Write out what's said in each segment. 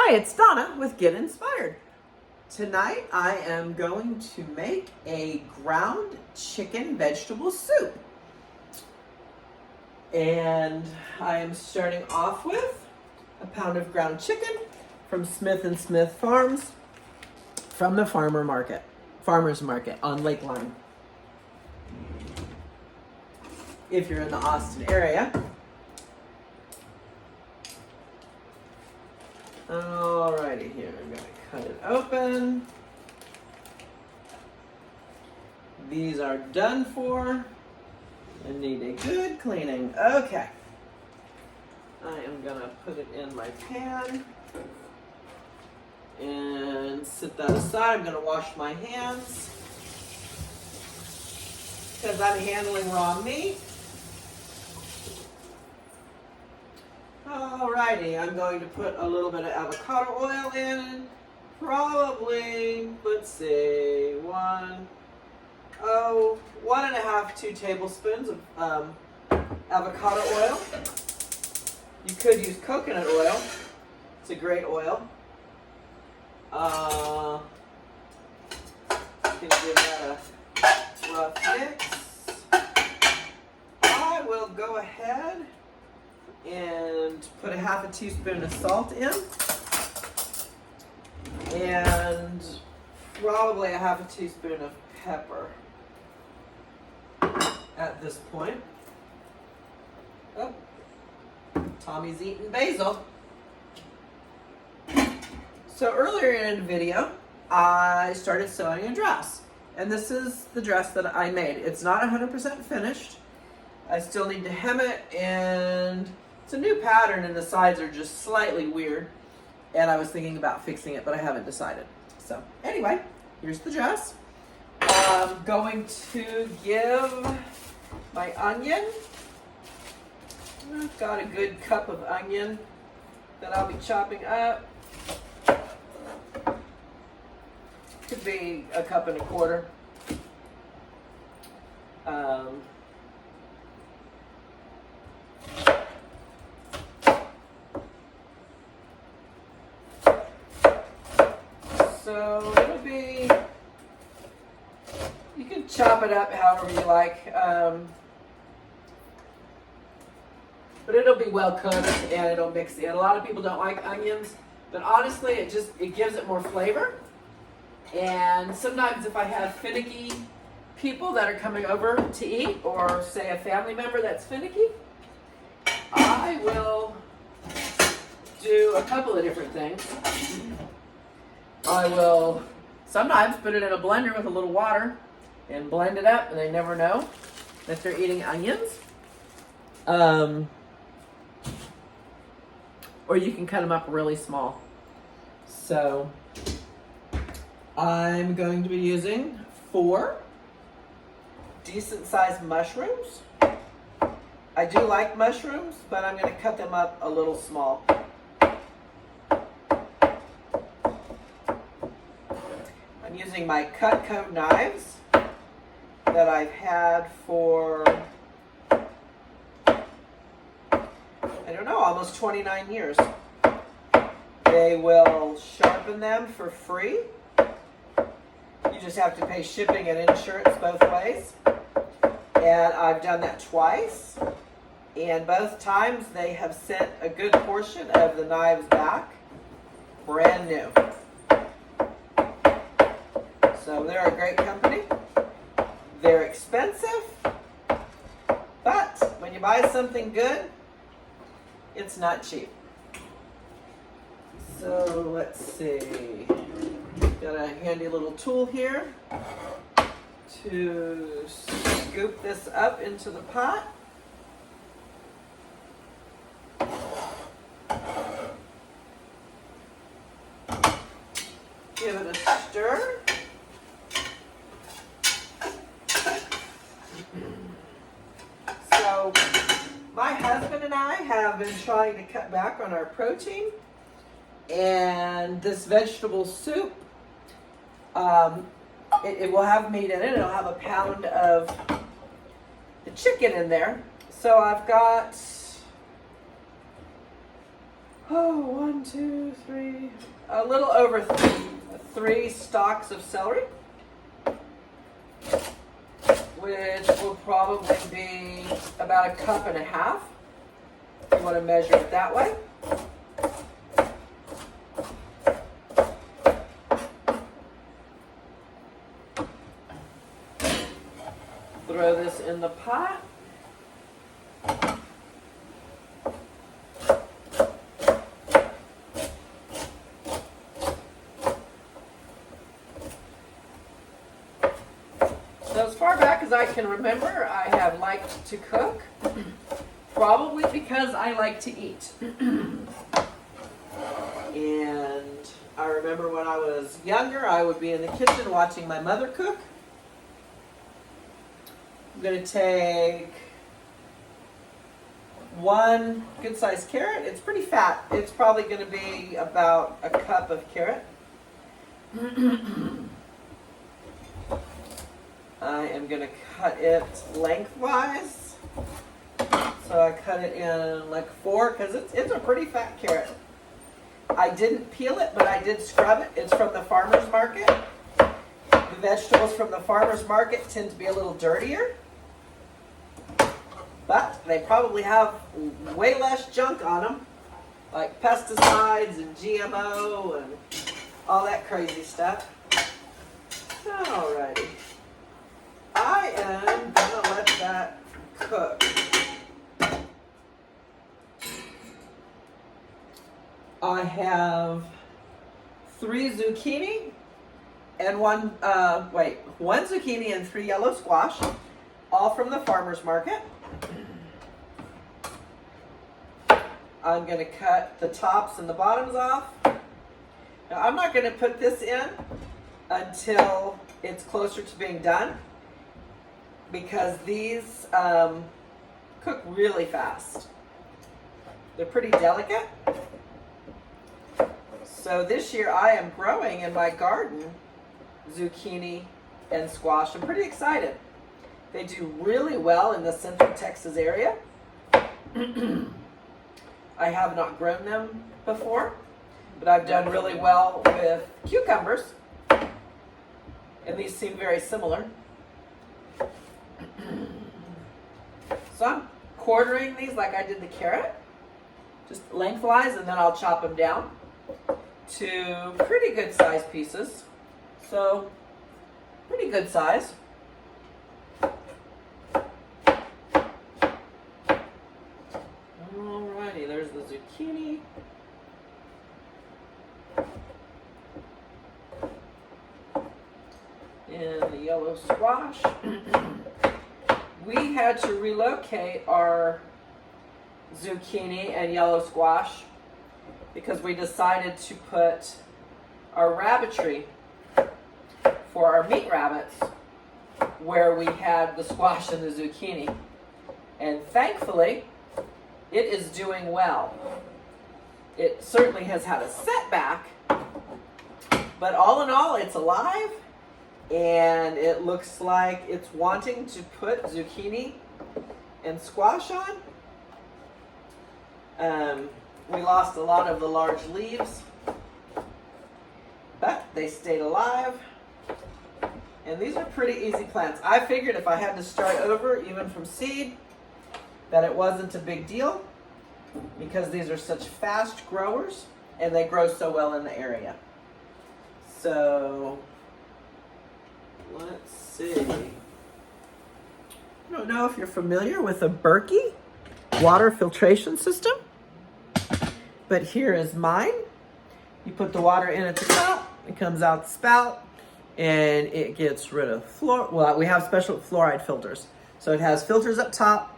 Hi, it's Donna with Get Inspired. Tonight I am going to make a ground chicken vegetable soup. And I am starting off with a pound of ground chicken from Smith & Smith Farms from the farmer's market on Lakeline. If you're in the Austin area. Alrighty, here I'm going to cut it open. These are done for and need a good cleaning. Okay. I am going to put it in my pan and set that aside. I'm going to wash my hands because I'm handling raw meat. Alrighty, I'm going to put a little bit of avocado oil in. Probably, let's see, 1.5–2 tablespoons of avocado oil. You could use coconut oil. It's a great oil. You can give that a rough mix. I will go ahead and put 1/2 teaspoon of salt in, and probably 1/2 teaspoon of pepper at this point. Oh, Tommy's eating basil. So earlier in the video, I started sewing a dress, and this is the dress that I made. It's not 100% finished. I still need to hem it, and it's a new pattern and the sides are just slightly weird, and I was thinking about fixing it, but I haven't decided. So anyway, here's the dress. I'm going to give my onion. I've got a good cup of onion that I'll be chopping up. Could be 1.25 cups. So it'll be, you can chop it up however you like, but it'll be well cooked and it'll mix in. A lot of people don't like onions, but honestly it gives it more flavor. And sometimes if I have finicky people that are coming over to eat, or say a family member that's finicky, I will do a couple of different things. I will sometimes put it in a blender with a little water and blend it up, and they never know that they're eating onions. Or you can cut them up really small. So I'm going to be using 4 decent sized mushrooms. I do like mushrooms, but I'm going to cut them up a little small. I'm using my Cutco knives that I've had for, I don't know, almost 29 years. They will sharpen them for free. You just have to pay shipping and insurance both ways. And I've done that twice. And both times they have sent a good portion of the knives back, brand new. So they're a great company. They're expensive, but when you buy something good, it's not cheap. So let's see. Got a handy little tool here to scoop this up into the pot. Give it a stir. So my husband and I have been trying to cut back on our protein, and this vegetable soup, it will have meat in it. It'll have 1 pound of the chicken in there. So I've got 1, 2, 3, a little over 3 stalks of celery, which will probably be about 1.5 cups, if you want to measure it that way. Throw this in the pot. So as far back as I can remember, I have liked to cook, probably because I like to eat. And I remember when I was younger, I would be in the kitchen watching my mother cook. I'm going to take 1 good-sized carrot. It's pretty fat. It's probably going to be about 1 cup of carrot. I am going to cut it lengthwise. So I cut it in like 4 because it's a pretty fat carrot. I didn't peel it, but I did scrub it. It's from the farmer's market. The vegetables from the farmer's market tend to be a little dirtier, but they probably have way less junk on them, like pesticides and GMO and all that crazy stuff. Alrighty. I am gonna let that cook. I have 3 zucchini and one zucchini and 3 yellow squash, all from the farmer's market. I'm going to cut the tops and the bottoms off. Now I'm not going to put this in until it's closer to being done, because these cook really fast. They're pretty delicate. So this year I am growing in my garden zucchini and squash. I'm pretty excited. They do really well in the Central Texas area. I have not grown them before, but I've done really well with cucumbers, and these seem very similar. So I'm quartering these like I did the carrot, just lengthwise, and then I'll chop them down to pretty good size pieces. So pretty good size. Alrighty, there's the zucchini. And the yellow squash. We had to relocate our zucchini and yellow squash because we decided to put our rabbitry for our meat rabbits where we had the squash and the zucchini. And thankfully, it is doing well. It certainly has had a setback, but all in all, it's alive, and it looks like it's wanting to put zucchini and squash on. We lost a lot of the large leaves, but they stayed alive. And these are pretty easy plants. I figured if I had to start over, even from seed, that it wasn't a big deal, because these are such fast growers and they grow so well in the area. So let's see. I don't know if you're familiar with a Berkey water filtration system, but here is mine. You put the water in at the top, it comes out the spout, and it gets rid of fluoride. Well, we have special fluoride filters. So it has filters up top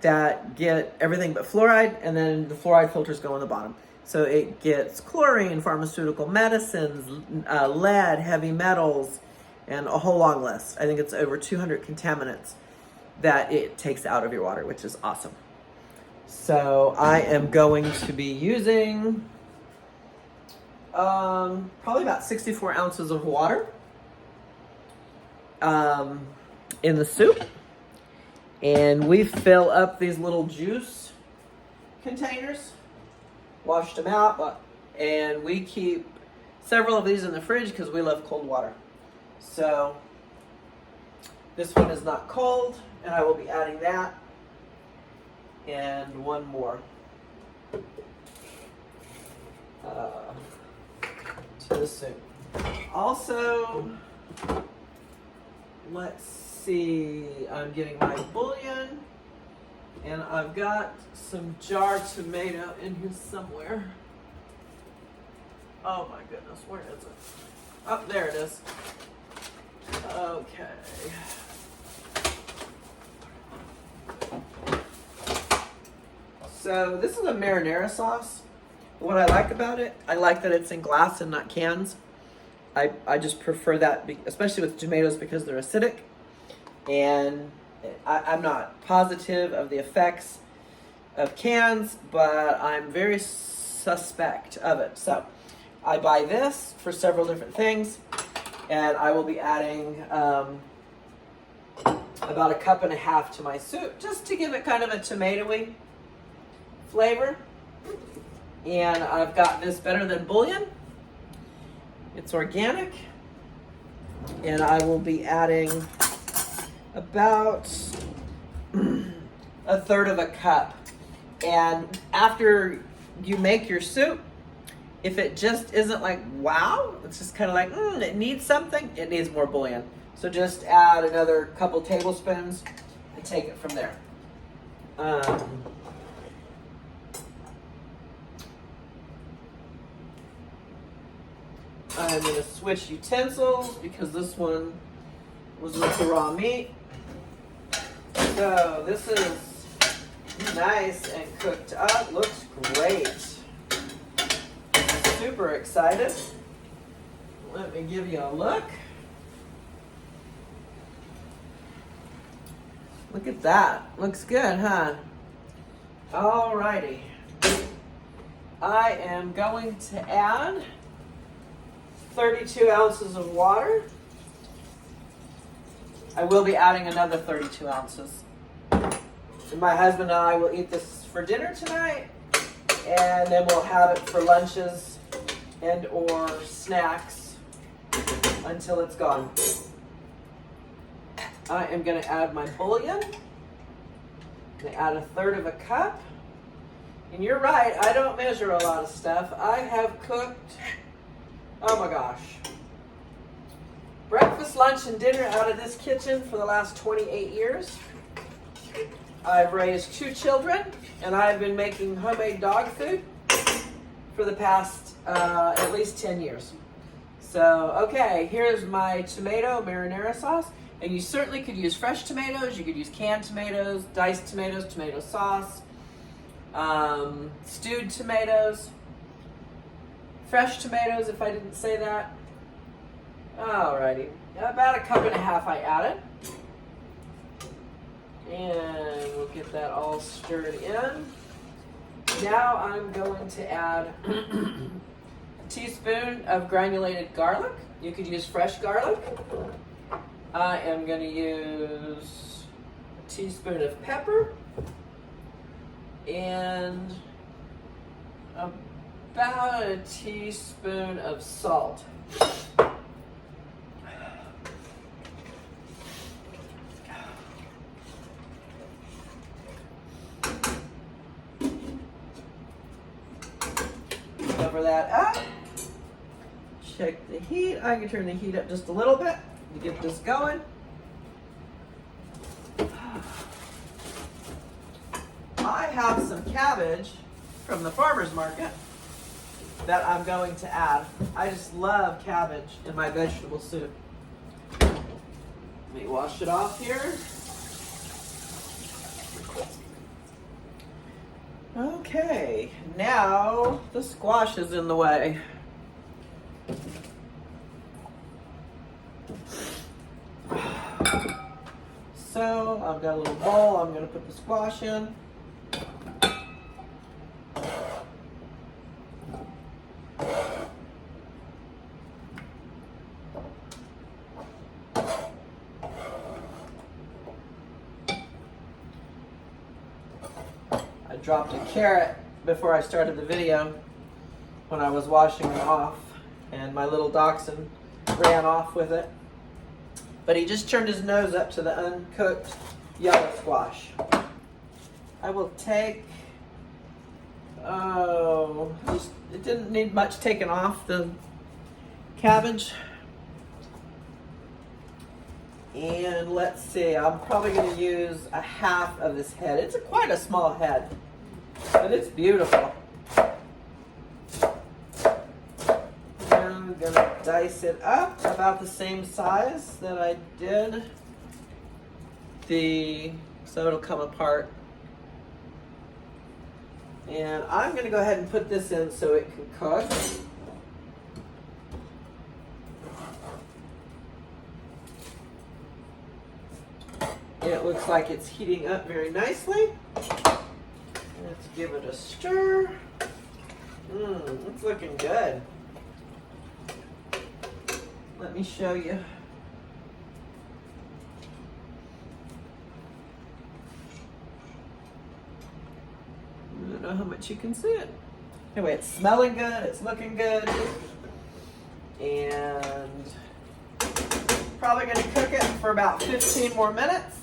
that get everything but fluoride, and then the fluoride filters go on the bottom. So it gets chlorine, pharmaceutical medicines, lead, heavy metals, and a whole long list. I think it's over 200 contaminants that it takes out of your water, which is awesome. So I am going to be using probably about 64 ounces of water in the soup. And we fill up these little juice containers washed them out, and we keep several of these in the fridge because we love cold water. So this one is not cold, and I will be adding that and one more to the soup. Also, let's see, I'm getting my bouillon, and I've got some jar tomato in here somewhere. Oh my goodness, where is it? Oh, there it is. Okay. So this is a marinara sauce. What I like about it, I like that it's in glass and not cans. I just prefer that, especially with tomatoes, because they're acidic. And I'm not positive of the effects of cans, but I'm very suspect of it. So I buy this for several different things, and I will be adding about 1.5 cups to my soup, just to give it kind of a tomatoey flavor. And I've got this Better Than Bouillon. It's organic, and I will be adding about 1/3 cup. And after you make your soup, if it just isn't like, wow, it's just kind of like, it needs something, it needs more bouillon. So just add another couple tablespoons and take it from there. I'm going to switch utensils because this one was with the raw meat. So this is nice and cooked up. Looks great. Super excited. Let me give you a look. Look at that. Looks good, huh? Alrighty. I am going to add 32 ounces of water. I will be adding another 32 ounces. And my husband and I will eat this for dinner tonight, and then we'll have it for lunches and or snacks until it's gone. I am going to add my bouillon. I'm going to add 1/3 cup. And you're right, I don't measure a lot of stuff. I have cooked, oh my gosh, breakfast, lunch, and dinner out of this kitchen for the last 28 years. I've raised 2 children, and I've been making homemade dog food for the past at least 10 years. So, okay, here's my tomato marinara sauce. And you certainly could use fresh tomatoes, you could use canned tomatoes, diced tomatoes, tomato sauce, stewed tomatoes, fresh tomatoes if I didn't say that. Alrighty, about 1.5 cups I added. And we'll get that all stirred in. Now I'm going to add a teaspoon of granulated garlic. You could use fresh garlic. I am going to use a teaspoon of pepper and about a teaspoon of salt. Cover that up. Check the heat. I can turn the heat up just a little bit to get this going. I have some cabbage from the farmer's market that I'm going to add. I just love cabbage in my vegetable soup. Let me wash it off here. Okay, now the squash is in the way. So I've got a little bowl. I'm going to put the squash in. I dropped a carrot before I started the video when I was washing it off, and my little dachshund ran off with it. But he just turned his nose up to the uncooked yellow squash. I will take, it didn't need much taken off, the cabbage. And let's see, I'm probably going to use a half of this head. It's quite a small head, but it's beautiful. I'm going to dice it up about the same size that I did so it'll come apart. And I'm going to go ahead and put this in so it can cook. It looks like it's heating up very nicely. Let's give it a stir. It's looking good. Let me show you. I don't know how much you can see it. Anyway, it's smelling good, it's looking good. And probably gonna cook it for about 15 more minutes.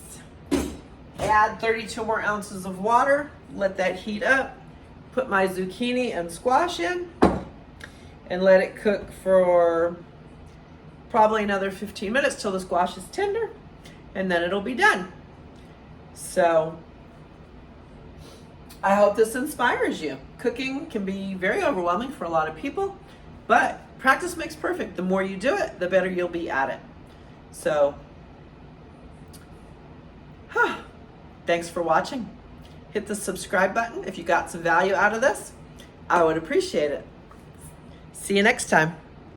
Add 32 more ounces of water, let that heat up, put my zucchini and squash in, and let it cook for probably another 15 minutes till the squash is tender, and then it'll be done. So, I hope this inspires you. Cooking can be very overwhelming for a lot of people, but practice makes perfect. The more you do it, the better you'll be at it. So, thanks for watching. Hit the subscribe button if you got some value out of this. I would appreciate it. See you next time.